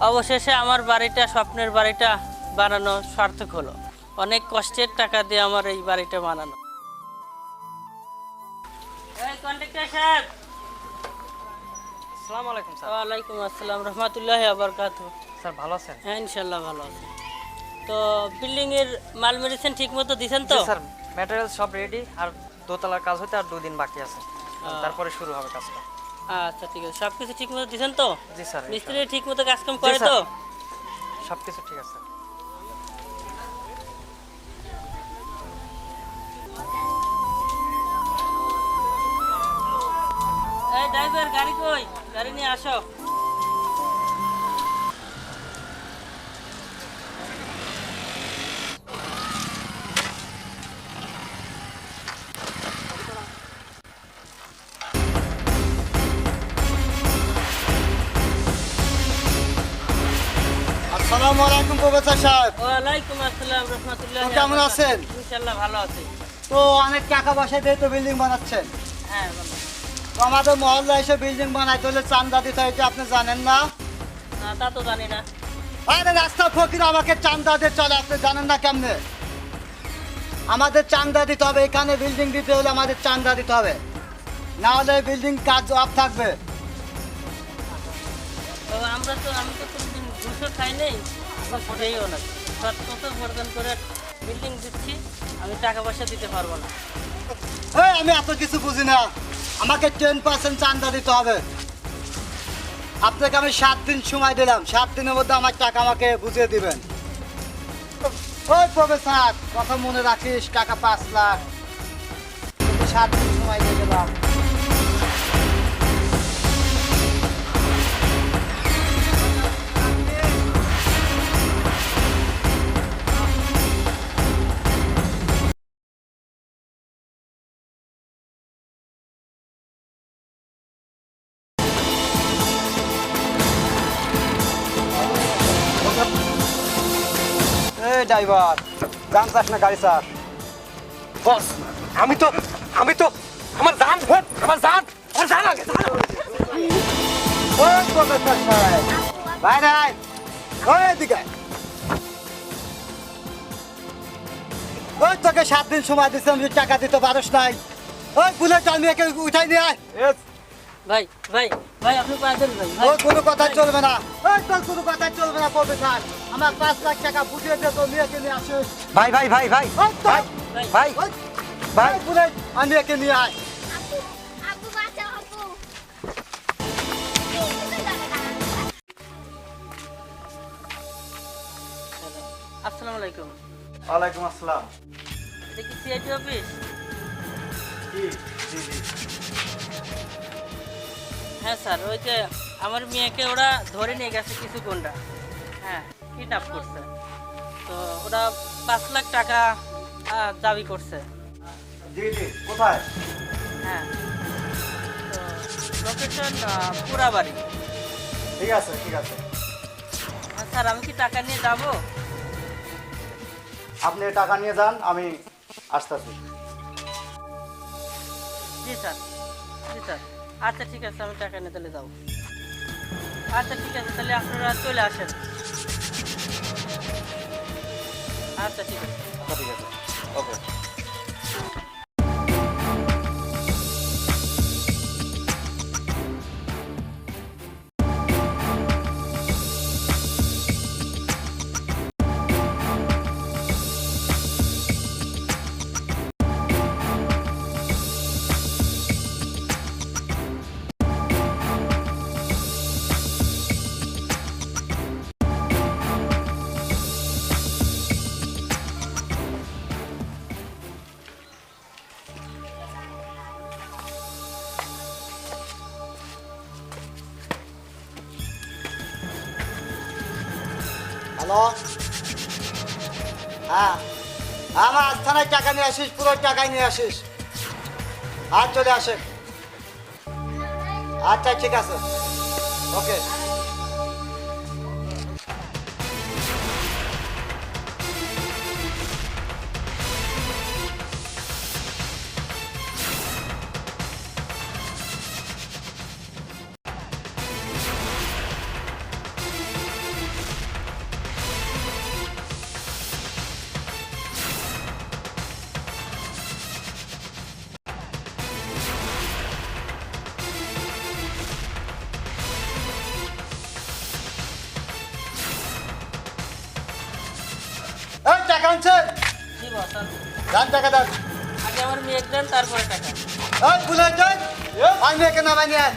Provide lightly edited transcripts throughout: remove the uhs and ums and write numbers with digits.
অবশেষে আমার বাড়িটা, স্বপ্নের বাড়িটা বানানো সার্থক হলো। অনেক কষ্টের টাকা দিয়ে আমার এই বাড়িটা বানানো। এই কন্ট্রাক্টর সাহেব। আসসালামু আলাইকুম স্যার। ওয়ালাইকুম আসসালাম রহমতুল্লাহি ওয়া বারাকাতুহু। স্যার ভালো আছেন? হ্যাঁ ইনশাল্লাহ ভালো আছি। তো বিল্ডিং এর মাল মেডিসিন ঠিক মতো দিছেন তো? জি স্যার, ম্যাটেরিয়াল সব রেডি, আর দোতলার কাজ হতে আর 2 দিন বাকি আছে, তারপরে শুরু হবে কাজটা। আচ্ছা ঠিক আছে, সব কিছু ঠিক মতো দিছেন তো? জি স্যার। মিস্ত্রি ঠিক মতো কাজকাম করে তো? সব কিছু ঠিক আছে। এই ড্রাইভার, গাড়ি কই? গাড়ি নিয়ে আসো। আসসালামু আলাইকুম প্রফেসর সাহেব। ওয়ালাইকুম আসসালাম রহমতুল্লাহি তো কেমন আছেন? ইনশাআল্লাহ ভালো আছি। তো অনেক টাকা পয়সা দিয়ে তো বিল্ডিং বানাচ্ছেন। হ্যাঁ ভালো। তো আমাদের মহল্লা এসে বিল্ডিং বানাইতে হলে চান্দা দিতে হয়, এটা আপনি জানেন না? না তা তো জানি না। আরে রাস্তার ফকির আমাকে চান্দা দিয়ে চলে, আপনি জানেন না কেমনে? আমাদের চান্দা দিতে হবে, এখানে বিল্ডিং দিতে হলে আমাদের চান্দা দিতে হবে, না হলে বিল্ডিং কাজ অফ থাকবে। তো আমি তো কোনোদিন ঘুষও খাই নেই, সেটাইও না। সৎ মতো বর্জন করে বিল্ডিং দিচ্ছি, আমি টাকা পয়সা দিতে পারবো না। আমি এত কিছু বুঝি না, আমাকে 10% চান্দা দিতে হবে। আপনাকে আমি 7 দিন সময় দিলাম, 7 দিনের মধ্যে আমার টাকা আমাকে বুঝিয়ে দিবেন। ওই প্রফেসর, কথা মনে রাখিস, টাকা 5 লাখ, 7 দিন সময় দিয়ে দিলাম। এই ড্রাইভার, গান চাস না গাড়ি চাস? বস, আমি তো আমার জান লাগে। ওই প্রফেসর সাহেব, ভাই ভাই, ওই এদিকে। ওই তোকে 7 দিন সময় দিচ্ছিলাম, তুই টাকা দিতে পারস নাই। ওই বুলেট আলমিয়াকে উঠাই নিয়ে আয়। ভাই ভাই ভাই, আপনি পারবেন ভাই। ওই কোনো কথা চলবে না, ওই তোর কোনো কথা চলবে না প্রফেসর। আমার 5 লাখ টাকা বুঝিয়ে দে, তোর মেয়েকে নিয়ে আসিস। ভাই ভাই ভাই ভাই ওই তো, ভাই ভাই ওই ভাই, বুলেট আলমিয়াকে নিয়ে আয়। আপু বাঁচাও আপু। আসসালামু আলাইকুম। ওয়ালাইকুম আসসালাম। এটা কি সিআইটি অফিস? জি জি জি। হ্যাঁ স্যার, ওই যে আমার মেয়েকে ওরা ধরে নিয়ে গেছে কিছু গুন্ডা। হ্যাঁ, কিডন্যাপ করছে। তো ওরা 5 লাখ টাকা দাবি করছে। জি জি, কোথায়? হ্যাঁ, তো লোকেশন পুরাবাড়ি। ঠিক আছে ঠিক আছে, স্যার আমি কি টাকা নিয়ে যাব? আপনি টাকা নিয়ে যান, আমি আসতেছি। জি স্যার, জি স্যার। আচ্ছা ঠিক আছে, আমি টাকা নিয়ে তাহলে যাবো। আচ্ছা ঠিক আছে, তাহলে আপনারা চলে আসেন। আচ্ছা ঠিক আছে। আচ্ছা ঠিক আছে, ওকে। হ্যালো, হ্যাঁ, আমার আস্থানায় টাকা নিয়ে আসিস, পুরো টাকাই নিয়ে আসিস। আর চলে আসেন। আচ্ছা ঠিক আছে, ওকে। আনছেন? জি বস আনছি। দেন টাকা দেন। আগে আমার মেয়েকে দেন তারপরে টাকা। ওই বুলেট দেন। ওই মেয়েকে নামাই নিয়ে আয়।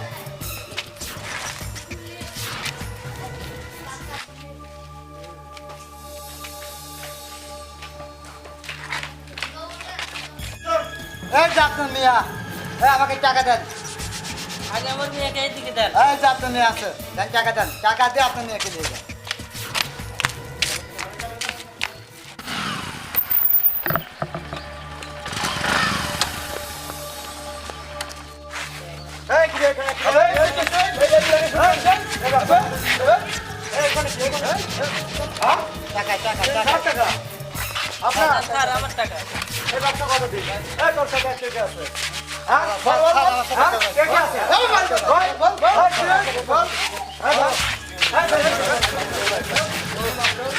এই যে আপনার মিয়া, এই আমাকে টাকা দেন। আগে আমার মেয়েকে এইদিকে দেন। এই যে আপনার মেয়ে আছে, দেন টাকা দেন। টাকা দিয়ে আপনার মেয়েকে দিয়ে দেন। এই কি রে, এখানে কি? এই, এই, টাকা টাকা টাকা। ষাট টাকা। আপনার স্যার আমার টাকা। এই বাচ্চা কত দিন? এই তোর সাথে কে কে আছে? হ্যাঁ? বল, বল, বল। হ্যাঁ? কে কে আছে? বল, বল, বল, বল, বল, বল। হ্যাঁ, বল। হ্যাঁ, বল, বল, বল।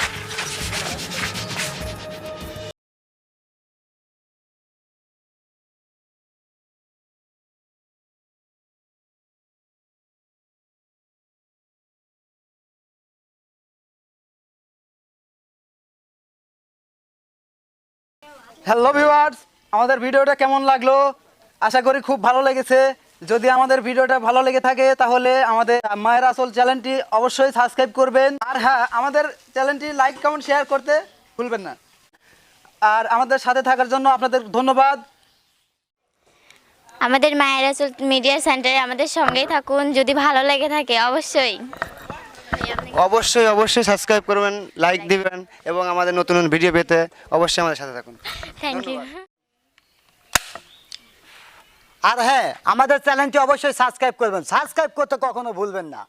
হ্যালো ভিউয়ার্স, আমাদের ভিডিওটা কেমন লাগলো? আশা করি খুব ভালো লেগেছে। যদি আমাদের ভিডিওটা ভালো লেগে থাকে তাহলে আমাদের মায়ের আসল চ্যানেলটি অবশ্যই সাবস্ক্রাইব করবেন। আর হ্যাঁ, আমাদের চ্যানেলটি লাইক কমেন্ট শেয়ার করতে ভুলবেন না। আর আমাদের সাথে থাকার জন্য আপনাদের ধন্যবাদ। আমাদের মায়ের আসল মিডিয়া সেন্টারে আমাদের সঙ্গেই থাকুন, যদি ভালো লেগে থাকে অবশ্যই। অবশ্যই অবশ্যই সাবস্ক্রাইব করবেন, লাইক দিবেন এবং আমাদের নতুন নতুন ভিডিও পেতে অবশ্যই আমাদের সাথে থাকুন। Thank you. আর হ্যাঁ, আমাদের চ্যানেলটি অবশ্যই সাবস্ক্রাইব করবেন। সাবস্ক্রাইব করতে কখনো ভুলবেন না।